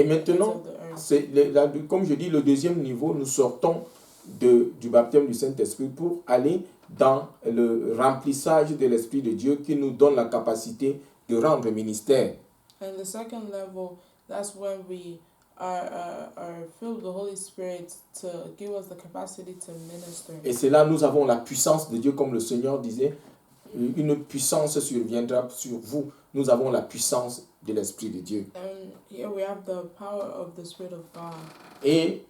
Et maintenant, comme je dis, le deuxième niveau, nous sortons du baptême du Saint-Esprit pour aller dans le remplissage de l'Esprit de Dieu qui nous donne la capacité de rendre ministère. And the second level, that's when we are filled with the Holy Spirit to give us the capacity to minister. Et c'est là nous avons la puissance de Dieu, comme le Seigneur disait, une puissance surviendra sur vous. Nous avons la puissance de l'Esprit de Dieu. And here we have the power of the Spirit of God. Et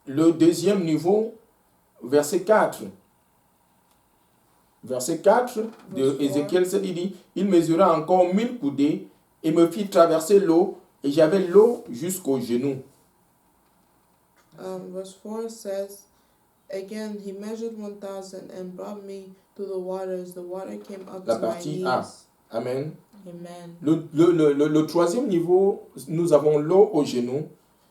le deuxième niveau, verset 4. Verset 4 de Ézéchiel 7, il dit, il mesura encore 1000 coudées et me fit traverser l'eau, et j'avais l'eau jusqu'aux genoux. Verse 4 says, again, he measured 1,000 and brought me through the waters. The water came up La to my partie knees. A. Amen. Amen. Le troisième niveau, nous avons l'eau aux genoux.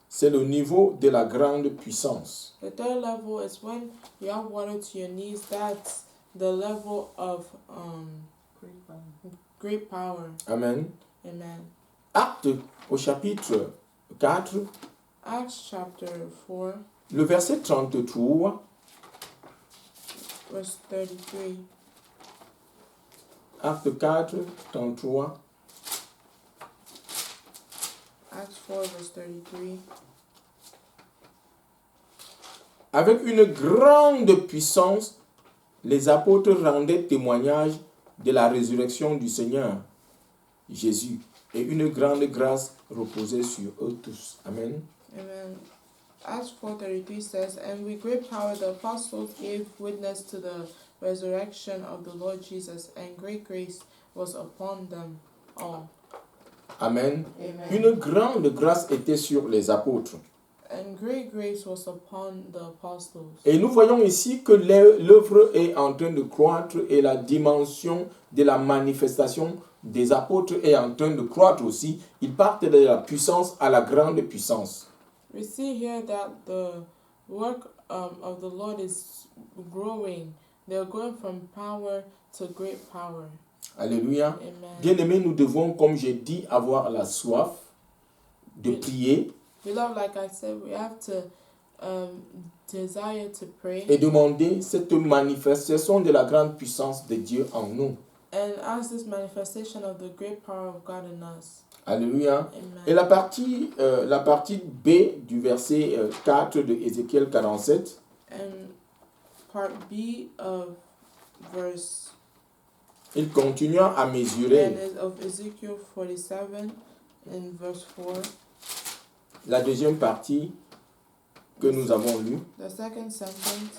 C'est le niveau de la grande puissance. The third level is when you have water to your knees. That's the level of great power. Amen. Amen. Acte au chapitre 4. Acts chapter 4. Le verset 33. Verse 33. Acte 4, 33. Acts 4, verse 33. Avec une grande puissance, les apôtres rendaient témoignage de la résurrection du Seigneur Jésus, et une grande grâce reposait sur eux tous. Amen. Amen. Acts 4:33 says, and with great power the apostles gave witness to the resurrection of the Lord Jesus, and great grace was upon them all. Amen. Amen. Une grande grâce était sur les apôtres. And great grace was upon the apostles. Et nous voyons ici que l'œuvre est en train de croître et la dimension de la manifestation des apôtres est en train de croître aussi. Ils partent de la puissance à la grande puissance. We see here that the work of the Lord is growing. They're going from power to great power. Alléluia. Amen. Bien-aimés, nous devons, comme j'ai dit, avoir la soif de prier. Beloved, like I said, we have to desire to pray. Et demander cette manifestation de la grande puissance de Dieu en nous. And ask this manifestation of the great power of God in us. Alléluia. Amen. Et la partie B du verset 4 de Ézéchiel 47. And part B of verse Il continua à mesurer. of Ezekiel 47 in verse 4. La deuxième partie que nous avons lue. The second sentence.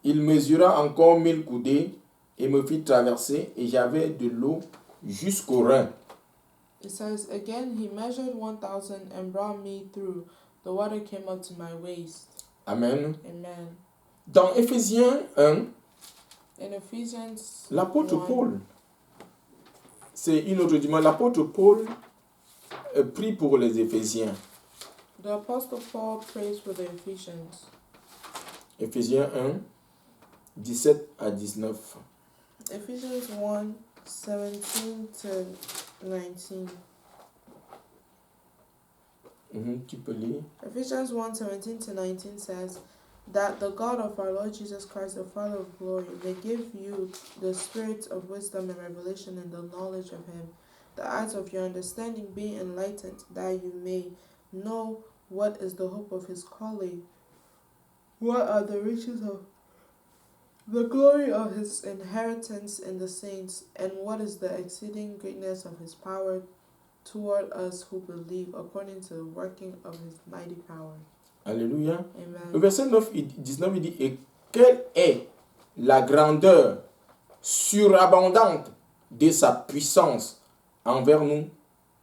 Il mesura encore 1000 coudées et me fit traverser, et j'avais de l'eau jusqu'aux reins. It says, again, he measured 1,000 and brought me through. The water came up to my waist. Amen. Amen. Dans Éphésiens 1, In Ephesians l'apôtre 1, Paul, c'est une autre dimension. L'apôtre Paul prie pour les Éphésiens. the Apostle Paul prays for the Ephesians. Éphésiens 1, 17 à 19. Ephesians 1, 17 to 19. Tu peux lire. Ephesians 1, 17 to 19 says, that the God of our Lord Jesus Christ, the Father of glory, may give you the spirit of wisdom and revelation in the knowledge of him, the eyes of your understanding being enlightened, that you may know what is the hope of his calling, what are the riches of the glory of his inheritance in the saints, and what is the exceeding greatness of his power toward us who believe, according to the working of his mighty power. Alléluia. Amen. Le verset 19, il dit, et quelle est la grandeur surabondante de sa puissance envers nous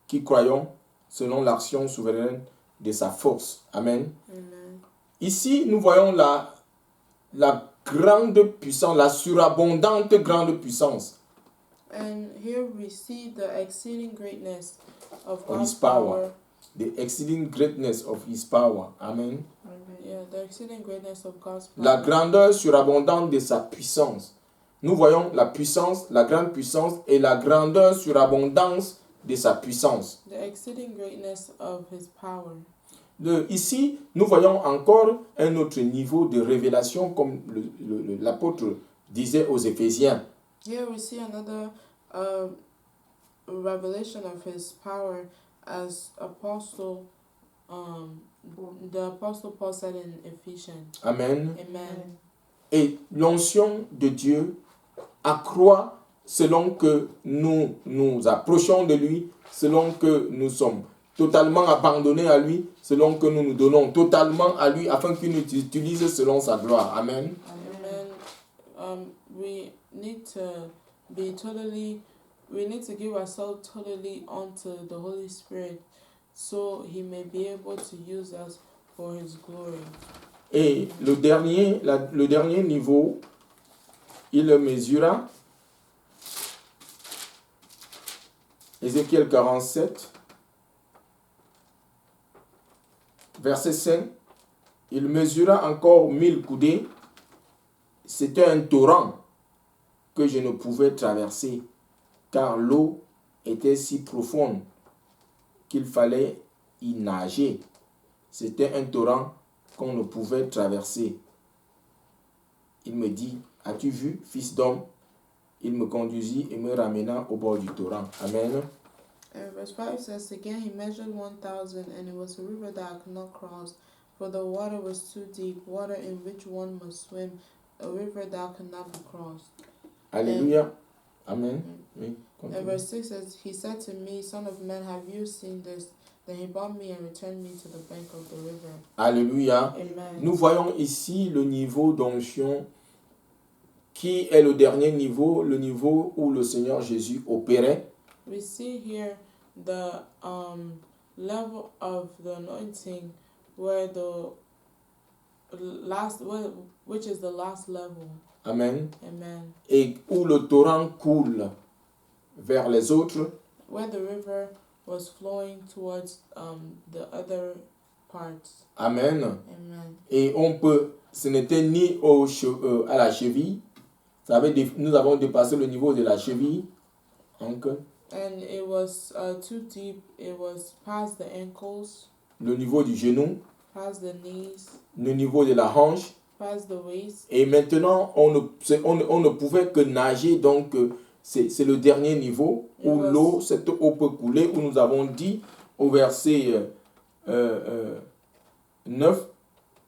qui croyons selon l'action souveraine de sa force. Amen. Amen. Ici, nous voyons la grande puissance, la surabondante grande puissance. And here we see the exceeding greatness of Of God's his power. power. The exceeding greatness of his power. Amen. Yeah, the exceeding greatness of God's power. La grandeur surabondante de sa puissance. nous voyons la puissance, la grande puissance et la grandeur surabondance de sa puissance. The exceeding greatness of his power. Ici, nous voyons encore un autre niveau de révélation, comme l'apôtre disait aux Éphésiens. Here we see another revelation of his power, as the apostle Paul said in Ephesians. Amen. Amen. Et l'onction de Dieu accroît selon que nous nous approchons de lui, selon que nous sommes totalement abandonnés à lui, selon que nous nous donnons totalement à lui, afin qu'il nous utilise selon sa gloire. Amen. Amen. We need to give ourselves totally unto the Holy Spirit, so he may be able to use us for his glory. Et le dernier niveau, il le mesura. Ézéchiel 47, verset 5. Il mesura encore 1000 coudées. C'était un torrent que je ne pouvais traverser, car l'eau était si profonde qu'il fallait y nager. C'était un torrent qu'on ne pouvait traverser. Il me dit, as-tu vu, fils d'homme? Il me conduisit et me ramena au bord du torrent. Amen. And verse 5 says, again he measured 1,000, and it was a river that I could not cross, for the water was too deep, water in which one must swim, a river that could not be crossed. Alléluia. Amen. Oui, and verse 6 says, he said to me, Son of man, have you seen this? Then he brought me and returned me to the bank of the river. Alléluia. Amen. Nous voyons ici le niveau d'onction qui est le dernier niveau, le niveau où le Seigneur Jésus opérait. We see here the level of the anointing where which is the last level. Amen. Amen. Et où le torrent coule vers les autres. Where the river was flowing towards the other parts. Amen. Amen. Et ce n'était ni à la cheville. Nous avons dépassé le niveau de la cheville. And it was too deep. It was past the ankles. Le niveau du genou. Past the knees. Le niveau de la hanche. Past the waist. Et maintenant, on ne pouvait que nager. Donc, c'est le dernier niveau où l'eau, cette eau peut couler, où nous avons dit au verset 9,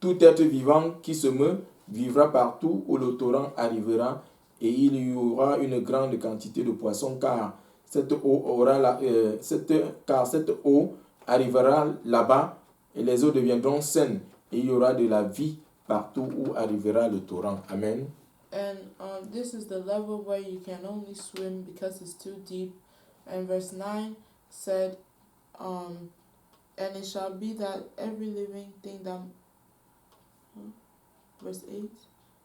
tout être vivant qui se meut vivra partout où le torrent arrivera, et il y aura une grande quantité de poissons, car cette eau arrivera là-bas, et les eaux deviendront saines, et il y aura de la vie partout où arrivera le torrent. Amen. And this is the level where you can only swim because it's too deep. And verse 9 said, and it shall be that every living thing that... Verse 8?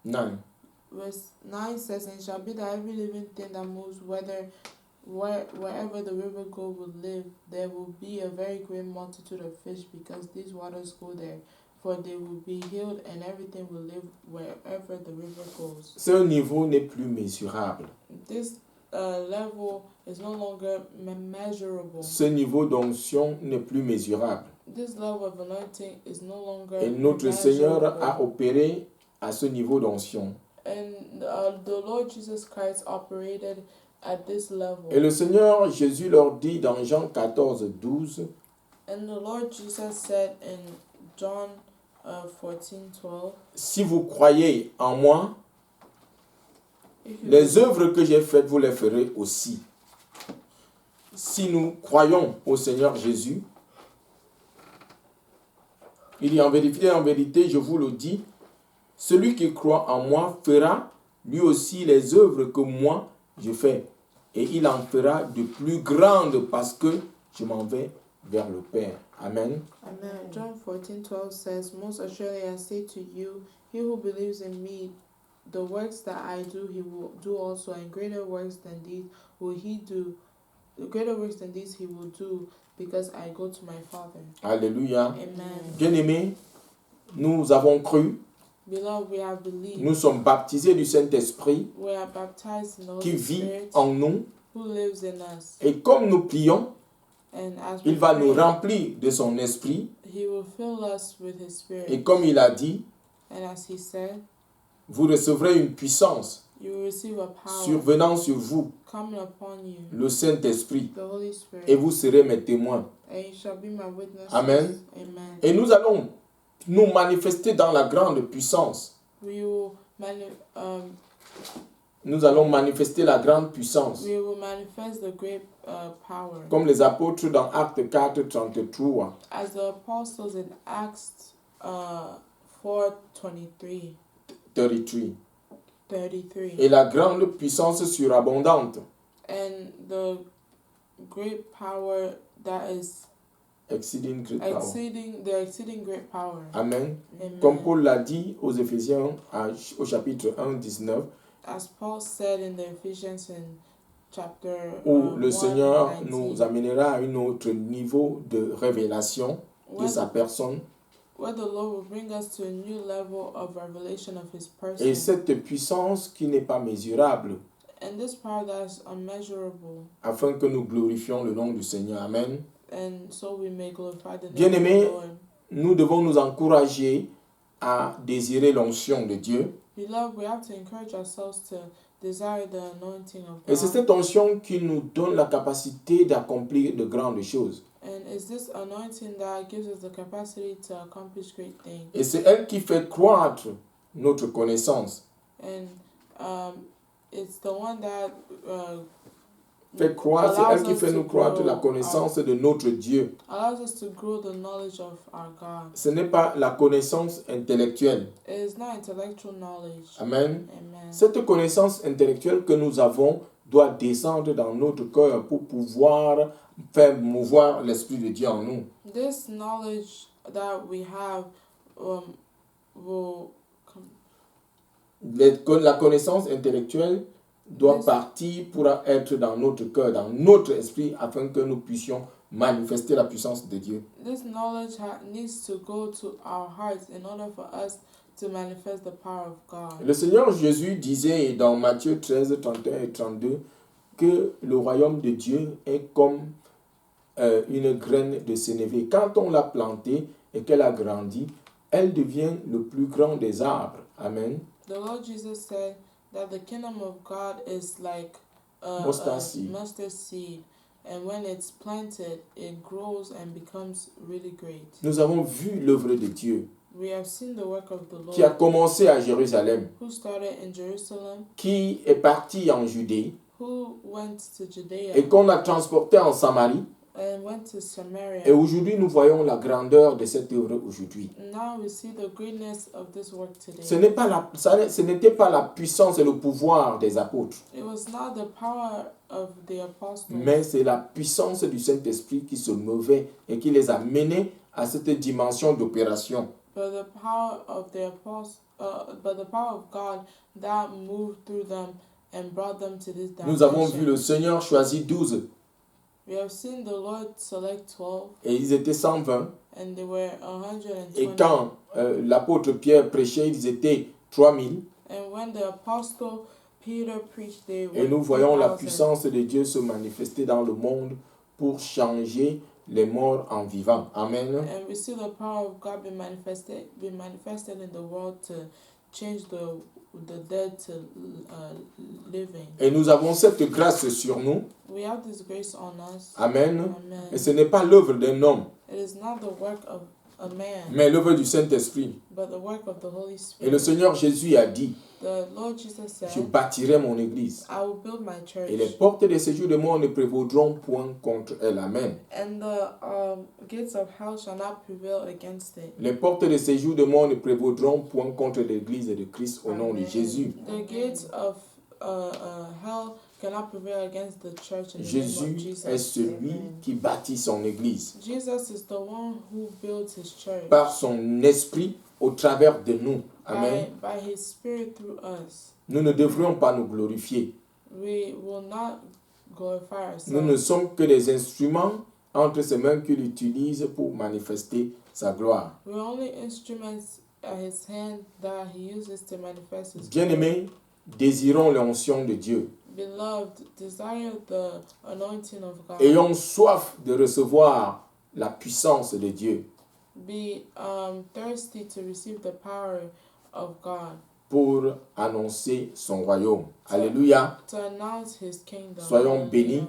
9. Verse 9 says, and it shall be that every living thing that moves, wherever the river go will live, there will be a very great multitude of fish, because these waters go there. For they will be healed, and everything will live wherever the river goes. Ce niveau n'est plus mesurable. This level is no longer measurable. Ce niveau d'onction n'est plus mesurable. This level of anointing is no longer Et notre Seigneur a opéré à ce niveau d'onction. And the Lord Jesus Christ operated at this level. Et le Seigneur Jésus leur dit dans Jean 14, 12. And the Lord Jesus said in John 14:12. Si vous croyez en moi, les œuvres que j'ai faites, vous les ferez aussi. Si nous croyons au Seigneur Jésus, il dit en vérité, je vous le dis, celui qui croit en moi fera lui aussi les œuvres que moi je fais. Et il en fera de plus grandes parce que je m'en vais vers le Père. Amen. Amen. John 14:12 says, most assuredly I say to you, he who believes in me, the works that I do, he will do also, and greater works than these will he do. The greater works than these he will do, because I go to my Father. Alléluia. Amen. Bien-aimés, nous avons cru, nous avons Beloved, we have believed. Nous sommes baptisés du Saint-Esprit We are baptized in the qui Holy vit Spirit en nous. who lives in us. Et comme nous prions, And as il we va nous pray, remplir de son esprit. He will fill us with His Spirit. Et comme il a dit, And as He said, vous recevrez une puissance you will receive a power survenant sur vous, coming upon you, le Saint-Esprit, the Holy Spirit, et vous serez mes témoins. and you shall be my witnesses. Amen. Amen. Et nous allons nous manifester dans la grande puissance. We will Nous allons manifester la grande puissance. we will manifest the great power. Comme les apôtres dans Actes 4, 33. As the apostles in Acts 4:23. 33. Et la grande puissance surabondante. And the great power that is Exceeding great power. exceeding great power. Amen. Amen. Comme Paul l'a dit aux Éphésiens au chapitre 1, 19. As Paul said in the Ephesians in chapter Où le 1, Seigneur 19, nous amènera à un autre niveau de révélation de sa personne. where the Lord will bring us to a new level of revelation of His person. Et cette puissance qui n'est pas mesurable, And this power that is unmeasurable, afin que nous glorifions le nom du Seigneur. Amen. and so we may glorify the name Bien-aimés, of the Lord. nous devons nous encourager à désirer l'onction de Dieu. Beloved, we have to encourage ourselves to desire the anointing of Et c'est God. cette onction qui nous donne la capacité d'accomplir de grandes choses. And it's this anointing that gives us the capacity to accomplish great things. Et c'est elle qui fait croître notre connaissance. And it's the one that Fait croître, c'est allows elle qui us fait to nous croître grow la connaissance de notre Dieu. allows us to grow the knowledge of our God. Ce n'est pas la connaissance intellectuelle. It is not intellectual knowledge. Amen. Amen. Cette connaissance intellectuelle que nous avons doit descendre dans notre cœur pour pouvoir faire mouvoir l'Esprit de Dieu en nous. This knowledge that we have will come. La connaissance intellectuelle doit partir pour être dans notre cœur, dans notre esprit, afin que nous puissions manifester la puissance de Dieu. This knowledge needs to go to our hearts in order for us to manifest the power of God. Le Seigneur Jésus disait dans Matthieu 13, 31 et 32 que le royaume de Dieu est comme une graine de sénévé. Quand on l'a plantée et qu'elle a grandi, elle devient le plus grand des arbres. Amen. The Lord Jesus said that the kingdom of God is like a Mustard seed. mustard seed, and when it's planted, it grows and becomes really great. Nous avons vu l'œuvre de Dieu We have seen the work of the Lord, qui a commencé à Jérusalem, who started in Jerusalem, qui est parti en Judée who went to Judea, et qu'on a transporté en Samarie. and went to Samaria. Et aujourd'hui, nous voyons la grandeur de cette œuvre aujourd'hui. Now we see the greatness of this work today. Ce n'était pas la puissance et le pouvoir des apôtres, It was not the power of the apostles, mais c'est la puissance du Saint-Esprit qui se mouvait et qui les a menés à cette dimension d'opération. but the power of the but the power of God that moved through them and brought them to this dimension. Nous avons vu le Seigneur choisir 12 We have seen the Lord select 12, et ils étaient 120. and they were 120. Et quand l'apôtre Pierre prêchait, ils étaient 3000. And when the apostle Peter preached, they were Et nous voyons la 3,000. puissance de Dieu se manifester dans le monde pour changer les morts en vivants. Amen. And we see the power of God be manifested in the world to change the dead to living. Et nous avons cette grâce sur nous. We have this grace on us. Amen. Amen. Et ce n'est pas l'œuvre d'un homme, It is not the work of a man, mais l'œuvre du Saint-Esprit. but the work of the Holy Et le Spirit. Seigneur Jésus a dit, The Lord Jesus said, je bâtirai mon église. I will build my church, Et les portes des séjours de mort ne prévaudront point contre elle. Amen. and the gates of hell shall not prevail against it. Les portes des séjours de mort ne prévaudront point contre l'église de Christ au nom de Amen. Jésus. The gates of hell cannot prevail against the church in the name of Jésus Jesus. est celui Amen. qui bâtit son église Jesus is the one who builds his church par son esprit au travers de nous. Amen. by his spirit through us. Nous ne devrions pas nous glorifier. We will not glorify Nous ne ourselves. sommes que des instruments entre ses mains qu'il utilise pour manifester sa gloire. We're only instruments his hand that he uses to manifest his glory. Bien-aimés, désirons l'onction de Dieu. Beloved, desire the anointing of God. Ayons soif de recevoir la puissance de Dieu Be thirsty to receive the power of God, pour annoncer son royaume. Alléluia. to announce his kingdom. Soyons bénis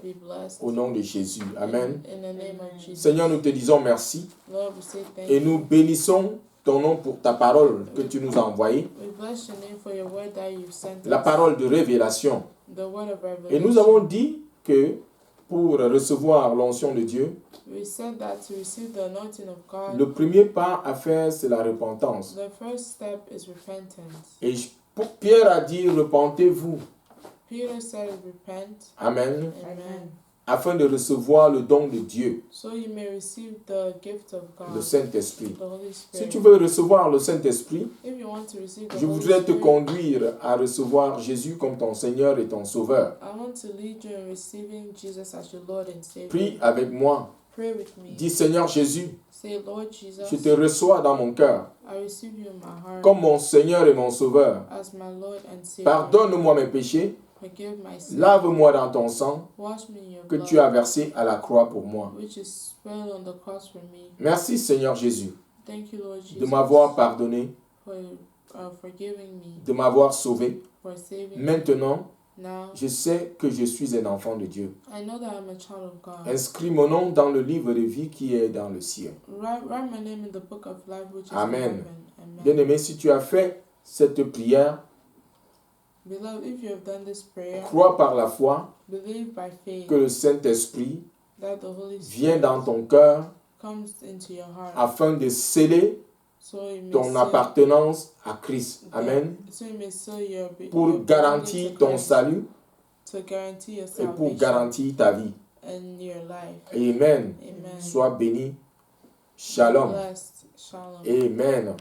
Be blessed. au nom de Jésus. Amen. In the name of Jesus. Seigneur, nous te disons merci Lord, we say thank et you. nous bénissons ton nom pour ta parole que tu nous as envoyée, We bless your name for your word that you sent la us. parole de révélation. The word of revelation. Et nous avons dit que pour recevoir l'onction de Dieu, We said that to receive the anointing of God, le premier pas à faire, c'est la repentance. the first step is repentance. Et Pierre a dit, repentez-vous. Peter said, repent. Amen. Amen. Afin de recevoir le don de Dieu, So you may receive the gift of God, le Saint-Esprit. the Holy Si Spirit. tu veux recevoir le Saint-Esprit, If you want to receive the je Holy voudrais te Spirit, conduire à recevoir Jésus comme ton Seigneur et ton Sauveur. I want to lead you in receiving Jesus as your Lord and Savior. Prie avec moi. Pray with me. Dis, Seigneur Jésus, Say, Lord Jesus, je te reçois dans mon cœur I receive you in my heart comme mon Seigneur et mon Sauveur. as my Lord and Savior. Pardonne-moi mes péchés, Forgive my sins. lave-moi dans ton sang Wash me in your que blood, tu as versé à la croix pour moi. which is spilled on the cross for me. Merci Seigneur Jésus Thank you, Lord Jesus, de m'avoir pardonné, for forgiving me, de m'avoir sauvé. for saving me. Maintenant, Now, je sais que je suis un enfant de Dieu. I know that I'm a child of God. Inscris mon nom dans le livre de vie qui est dans le ciel. Write my name in the book of life, which is Amen. in heaven. Amen. Bien-aimé, si tu as fait cette prière, Beloved, if you have done this prayer, crois par la foi believe by faith que le Saint-Esprit that the Holy vient Spirit dans ton cœur comes into your heart, afin de sceller so you may ton seal, appartenance à Christ. Amen. so you may seal your Pour your garantir belonging to ton Christ, salut to guarantee your et pour salvation garantir ta vie. and your life. Amen. Amen. Sois béni. Shalom. Blessed. Shalom. Amen. Amen.